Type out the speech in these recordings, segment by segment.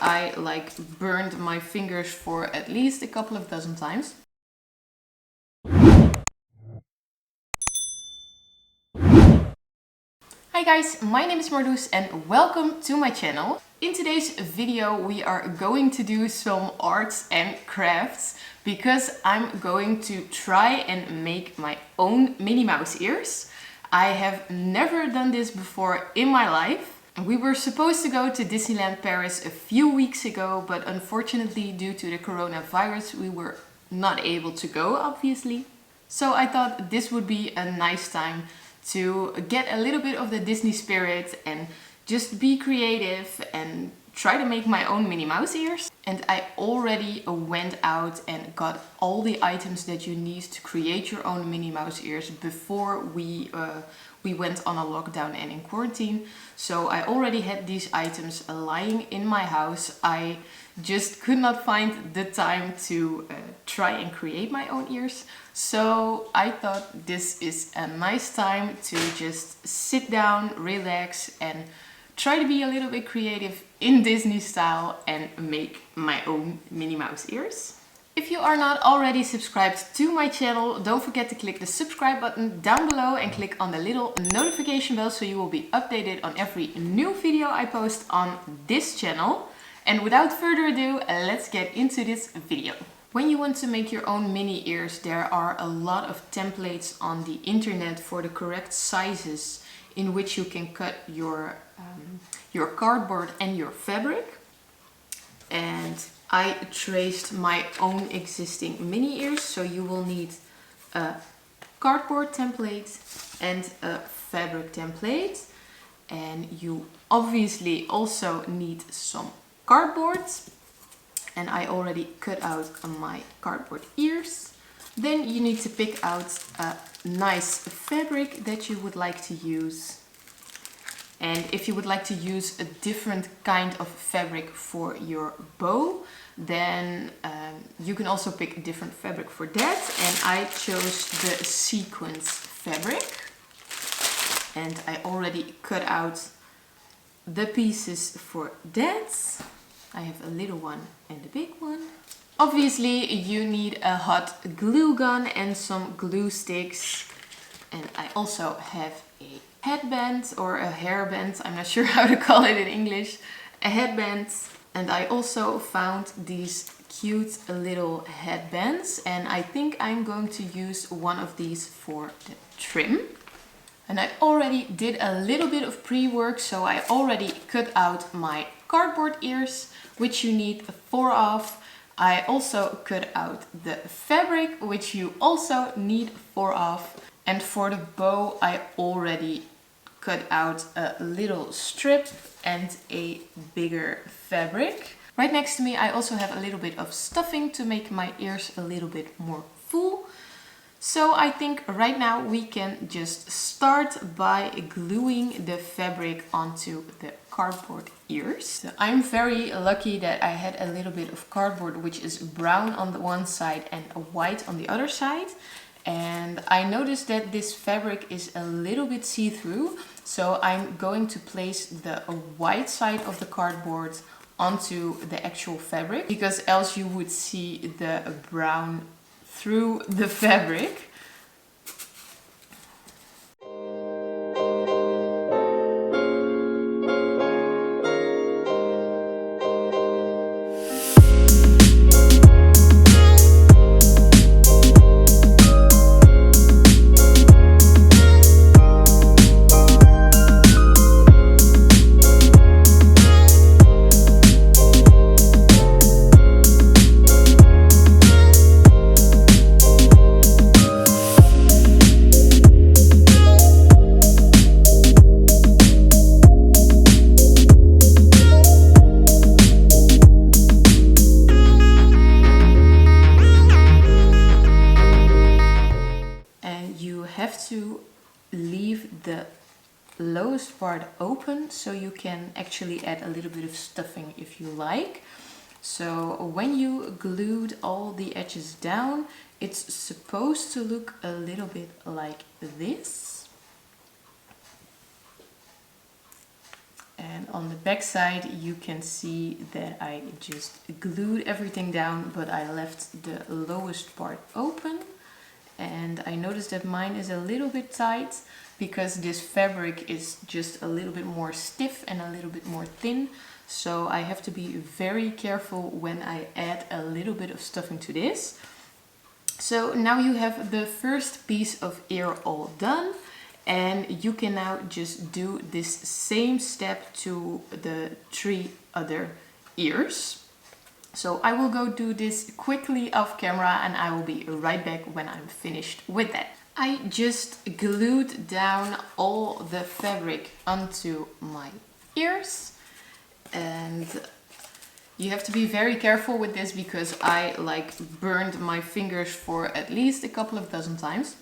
I like burned my fingers for at least a couple of dozen times. Hi guys, my name is Marloes and welcome to my channel. In today's video we are going to do some arts and crafts because I'm going to try and make my own Minnie Mouse ears. I have never done this before in my life. We were supposed to go to Disneyland Paris a few weeks ago, but unfortunately due to the coronavirus we were not able to go, obviously. So I thought this would be a nice time to get a little bit of the Disney spirit and just be creative and try to make my own Minnie Mouse ears. And I already went out and got all the items that you need to create your own Minnie Mouse ears before we went on a lockdown and in quarantine. So I already had these items lying in my house. I just could not find the time to try and create my own ears. So I thought this is a nice time to just sit down, relax and try to be a little bit creative in Disney style and make my own Minnie Mouse ears. If you are not already subscribed to my channel, don't forget to click the subscribe button down below and click on the little notification bell so you will be updated on every new video I post on this channel. And without further ado, let's get into this video. When you want to make your own Minnie ears, there are a lot of templates on the internet for the correct sizes in which you can cut your cardboard and your fabric. And I traced my own existing Minnie ears, so you will need a cardboard template and a fabric template. And you obviously also need some cardboard. And I already cut out my cardboard ears. Then you need to pick out a nice fabric that you would like to use. And if you would like to use a different kind of fabric for your bow, then you can also pick a different fabric for that. And I chose the sequence fabric. And I already cut out the pieces for that. I have a little one and a big one. Obviously you need a hot glue gun and some glue sticks. And I also have a headband or a hairband, I'm not sure how to call it in English, a headband. And I also found these cute little headbands and I think I'm going to use one of these for the trim. And I already did a little bit of pre-work, so I already cut out my cardboard ears, which you need 4 of. I also cut out the fabric, which you also need 4 of. And for the bow, I already cut out a little strip and a bigger fabric. Right next to me, I also have a little bit of stuffing to make my ears a little bit more full. So I think right now we can just start by gluing the fabric onto the cardboard ears. So I'm very lucky that I had a little bit of cardboard which is brown on the one side and white on the other side. And I noticed that this fabric is a little bit see-through. So I'm going to place the white side of the cardboard onto the actual fabric, because else you would see the brown through the fabric. To leave the lowest part open so you can actually add a little bit of stuffing if you like. So when you glued all the edges down, it's supposed to look a little bit like this. And on the back side you can see that I just glued everything down, but I left the lowest part open. And I noticed that mine is a little bit tight because this fabric is just a little bit more stiff and a little bit more thin. So I have to be very careful when I add a little bit of stuffing to this. So now you have the first piece of ear all done. And you can now just do this same step to the 3 other ears. So I will go do this quickly off camera and I will be right back when I'm finished with that. I just glued down all the fabric onto my ears. And you have to be very careful with this because I burned my fingers for at least a couple of dozen times.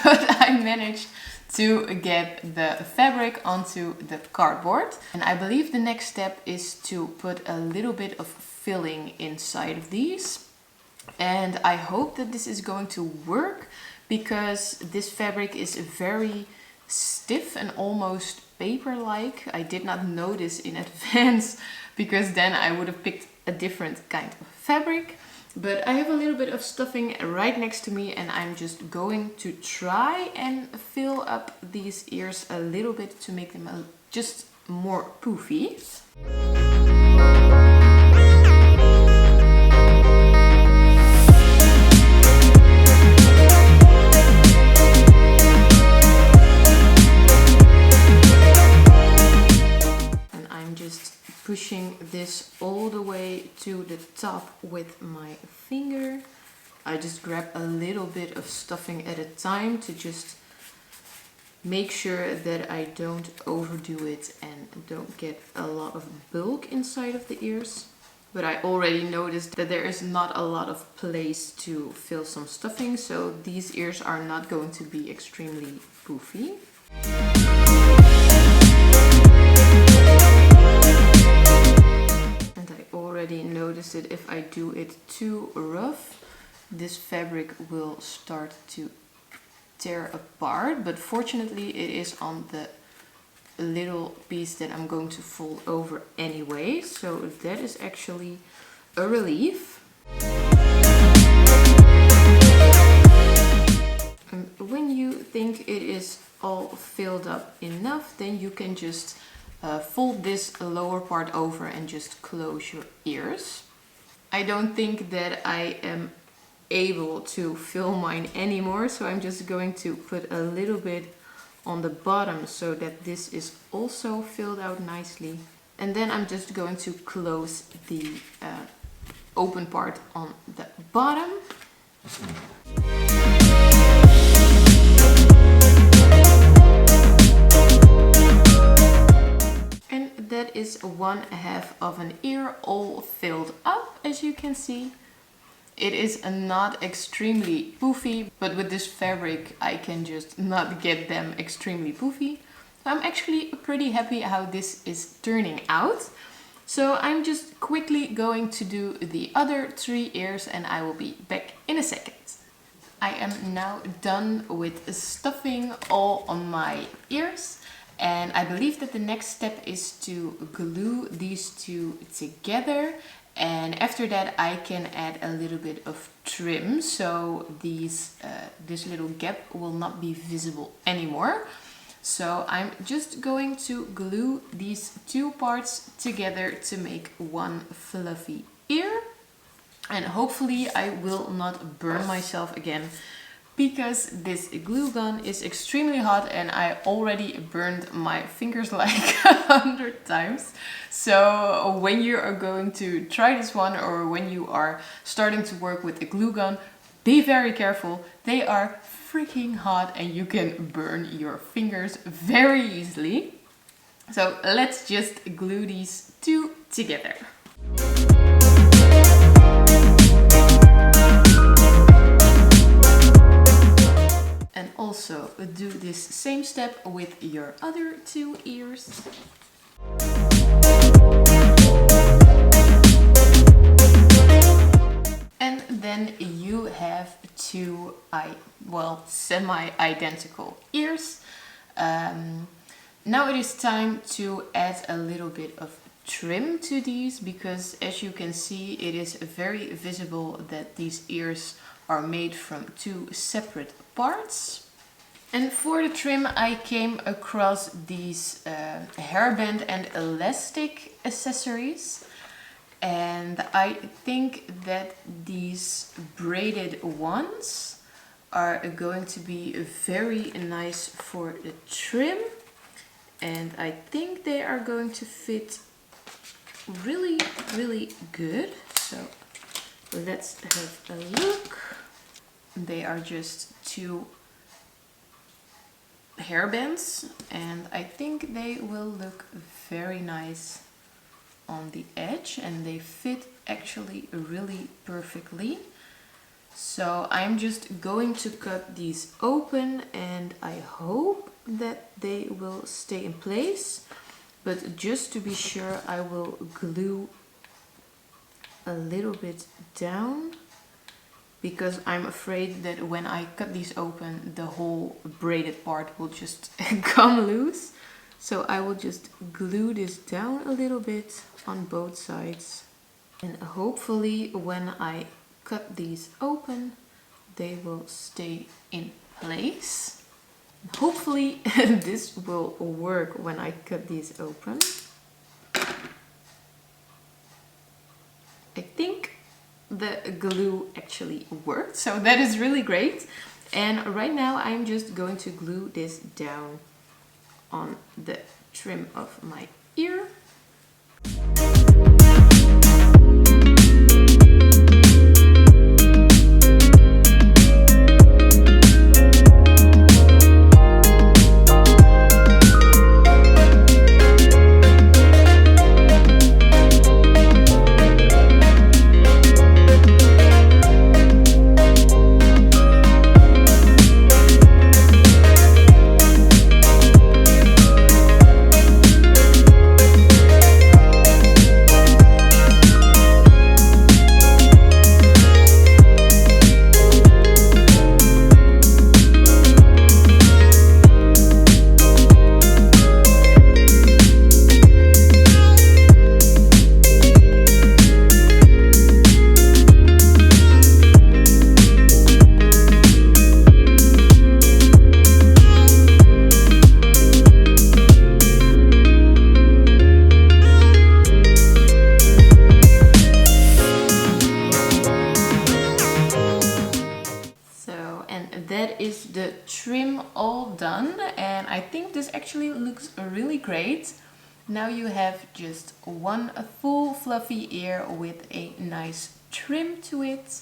But I managed to get the fabric onto the cardboard. And I believe the next step is to put a little bit of filling inside of these. And I hope that this is going to work because this fabric is very stiff and almost paper-like. I did not notice in advance because then I would have picked a different kind of fabric. But I have a little bit of stuffing right next to me and I'm just going to try and fill up these ears a little bit to make them just more poofy. And I'm just pushing this all the way to the top with my finger. I just grab a little bit of stuffing at a time to just make sure that I don't overdo it and don't get a lot of bulk inside of the ears. But I already noticed that there is not a lot of place to fill some stuffing, so these ears are not going to be extremely poofy. Already noticed that if I do it too rough, this fabric will start to tear apart, but fortunately it is on the little piece that I'm going to fold over anyway, so that is actually a relief. And when you think it is all filled up enough, then you can just fold this lower part over and just close your ears. I don't think that I am able to fill mine anymore, so I'm just going to put a little bit on the bottom so that this is also filled out nicely. And then I'm just going to close the open part on the bottom. That is 1/2 of an ear all filled up, as you can see. It is not extremely poofy, but with this fabric I can just not get them extremely poofy. So I'm actually pretty happy how this is turning out. So I'm just quickly going to do the other 3 ears and I will be back in a second. I am now done with stuffing all on my ears. And I believe that the next step is to glue these 2 together, and after that I can add a little bit of trim so this little gap will not be visible anymore. So I'm just going to glue these 2 parts together to make one fluffy ear, and hopefully I will not burn myself again, because this glue gun is extremely hot and I already burned my fingers like 100 times. So when you are going to try this one, or when you are starting to work with the glue gun, be very careful. They are freaking hot and you can burn your fingers very easily. So let's just glue these 2 together. And also do this same step with your other 2 ears. And then you have 2 semi-identical ears. Now it is time to add a little bit of trim to these, because as you can see, it is very visible that these ears are made from two separate parts. And for the trim I came across these hairband and elastic accessories, and I think that these braided ones are going to be very nice for the trim, and I think they are going to fit really good. So let's have a look. They are just two hairbands, and I think they will look very nice on the edge, and they fit actually really perfectly. So I'm just going to cut these open, and I hope that they will stay in place, but just to be sure I will glue a little bit down, because I'm afraid that when I cut these open the whole braided part will just come loose. So I will just glue this down a little bit on both sides, and hopefully when I cut these open they will stay in place. Hopefully this will work when I cut these open. I think the glue actually worked, so that is really great. And right now I'm just going to glue this down on the trim of my ear. That is the trim all done, and I think this actually looks really great. Now you have just one full fluffy ear with a nice trim to it.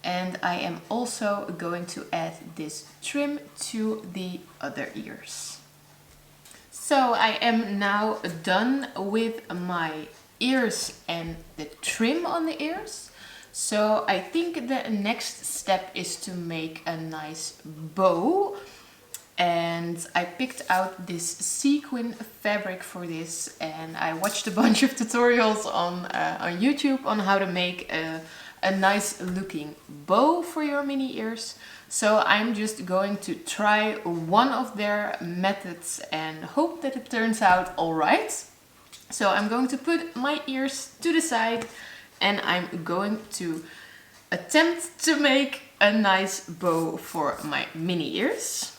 And I am also going to add this trim to the other ears. So I am now done with my ears and the trim on the ears. So I think the next step is to make a nice bow, and I picked out this sequin fabric for this, and I watched a bunch of tutorials on YouTube on how to make a nice looking bow for your mini ears. So I'm just going to try one of their methods and hope that it turns out alright. So I'm going to put my ears to the side, and I'm going to attempt to make a nice bow for my mini ears.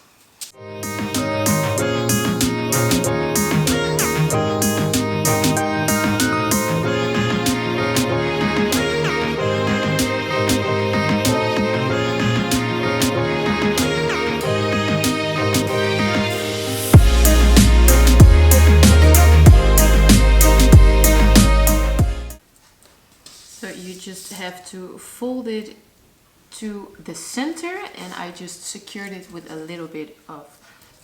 So you just have to fold it to the center, and I just secured it with a little bit of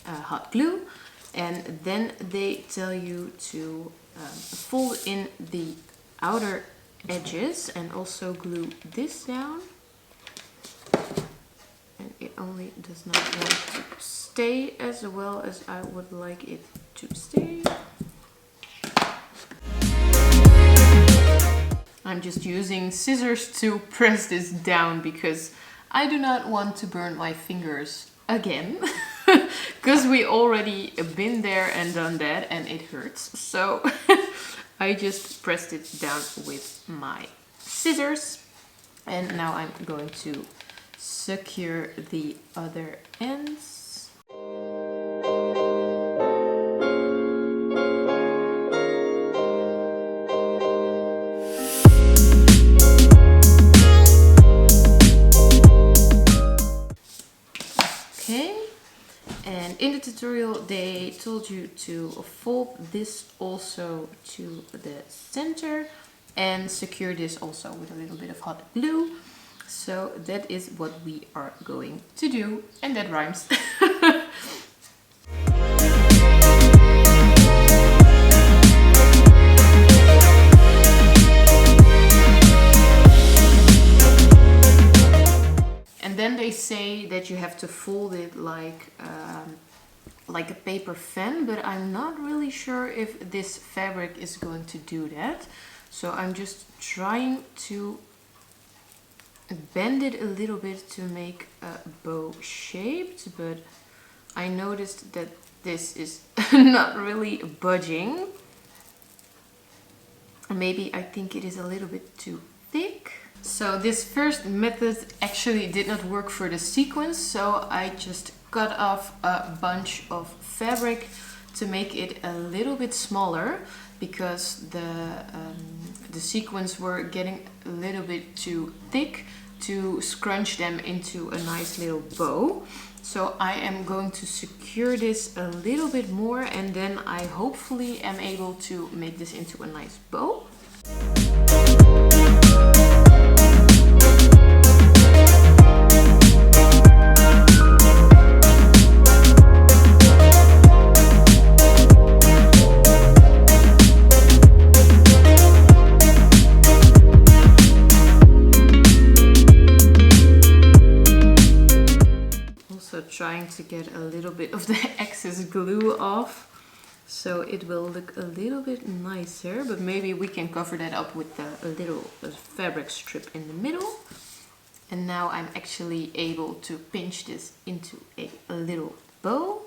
hot glue, and then they tell you to fold in the outer edges and also glue this down, and it only does not want to stay as well as I would like it to stay. I'm just using scissors to press this down because I do not want to burn my fingers again. because we already been there and done that and it hurts. So I just pressed it down with my scissors, and now I'm going to secure the other ends. Okay, and in the tutorial they told you to fold this also to the center and secure this also with a little bit of hot glue. So that is what we are going to do, and that rhymes. And then they say that you have to fold it like a paper fan, but I'm not really sure if this fabric is going to do that. So I'm just trying to bend it a little bit to make a bow shaped, but I noticed that this is not really budging. Maybe I think it is a little bit too thick. So this first method actually did not work for the sequence, so I just cut off a bunch of fabric to make it a little bit smaller, because the sequins were getting a little bit too thick to scrunch them into a nice little bow. So I am going to secure this a little bit more, and then I hopefully am able to make this into a nice bow. Trying to get a little bit of the excess glue off, so it will look a little bit nicer, but maybe we can cover that up with a little fabric strip in the middle. And now I'm actually able to pinch this into a little bow.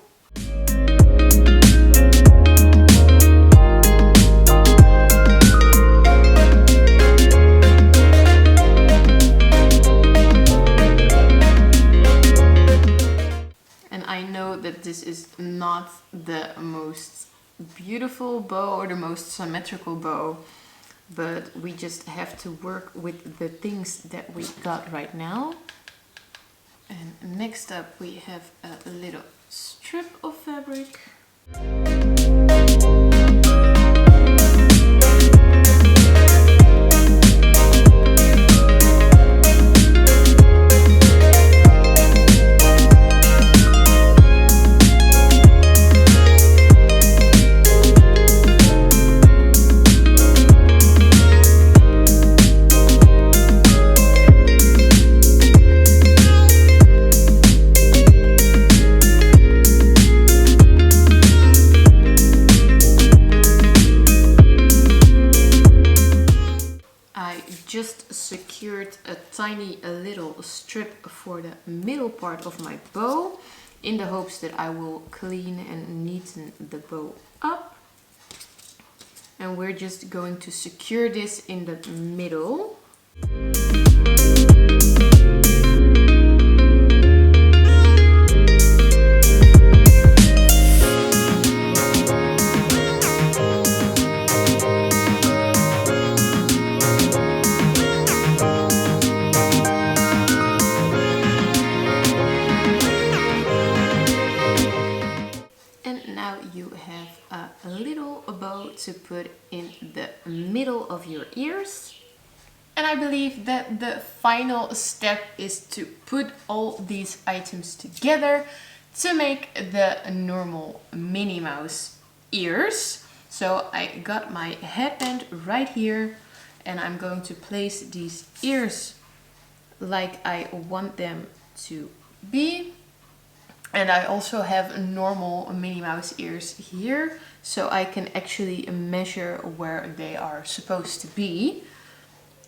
That this is not the most beautiful bow or the most symmetrical bow, but we just have to work with the things that we got right now. And next up we have a little strip of fabric. Secured a little strip for the middle part of my bow, in the hopes that I will clean and neaten the bow up. And we're just going to secure this in the middle. To put in the middle of your ears. And I believe that the final step is to put all these items together to make the normal Minnie Mouse ears. So I got my headband right here, and I'm going to place these ears like I want them to be. And I also have normal Minnie Mouse ears here, so I can actually measure where they are supposed to be.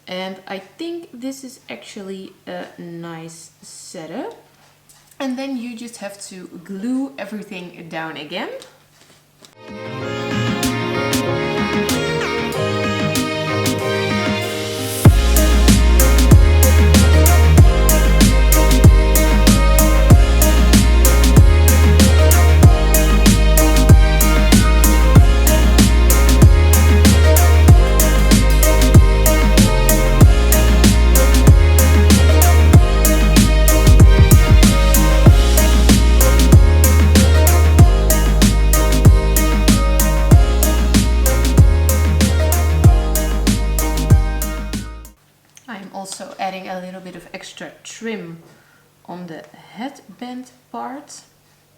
And I think this is actually a nice setup. And then you just have to glue everything down again. Also adding a little bit of extra trim on the headband part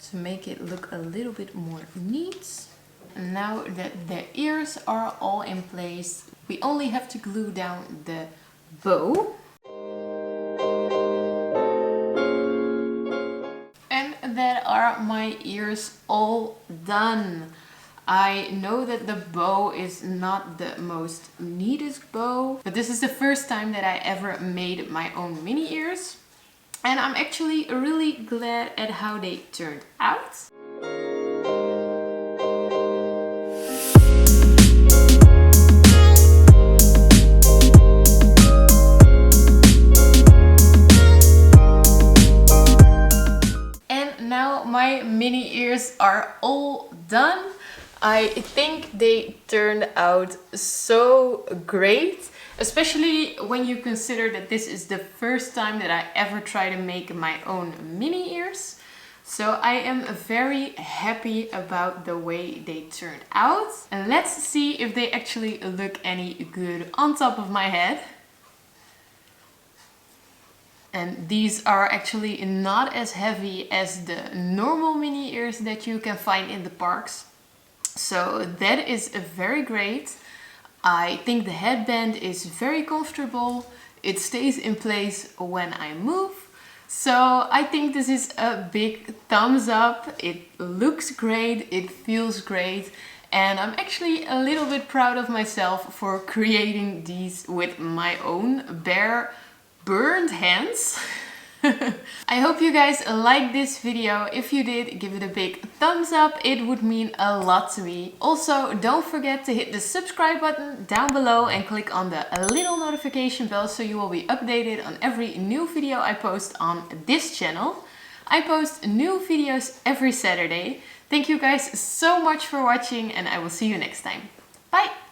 to make it look a little bit more neat. And now that the ears are all in place, we only have to glue down the bow. And that are my ears all done. I know that the bow is not the most neatest bow, but this is the first time that I ever made my own mini ears. And I'm actually really glad at how they turned out. And now my mini ears are all done. I think they turned out so great, especially when you consider that this is the first time that I ever try to make my own mini ears. So I am very happy about the way they turned out. And let's see if they actually look any good on top of my head. And these are actually not as heavy as the normal mini ears that you can find in the parks. So that is very great. I think the headband is very comfortable. It stays in place when I move. So I think this is a big thumbs up. It looks great, it feels great. And I'm actually a little bit proud of myself for creating these with my own bare burned hands. I hope you guys liked this video. If you did, give it a big thumbs up. It would mean a lot to me. Also, don't forget to hit the subscribe button down below and click on the little notification bell so you will be updated on every new video I post on this channel. I post new videos every Saturday. Thank you guys so much for watching and I will see you next time. Bye!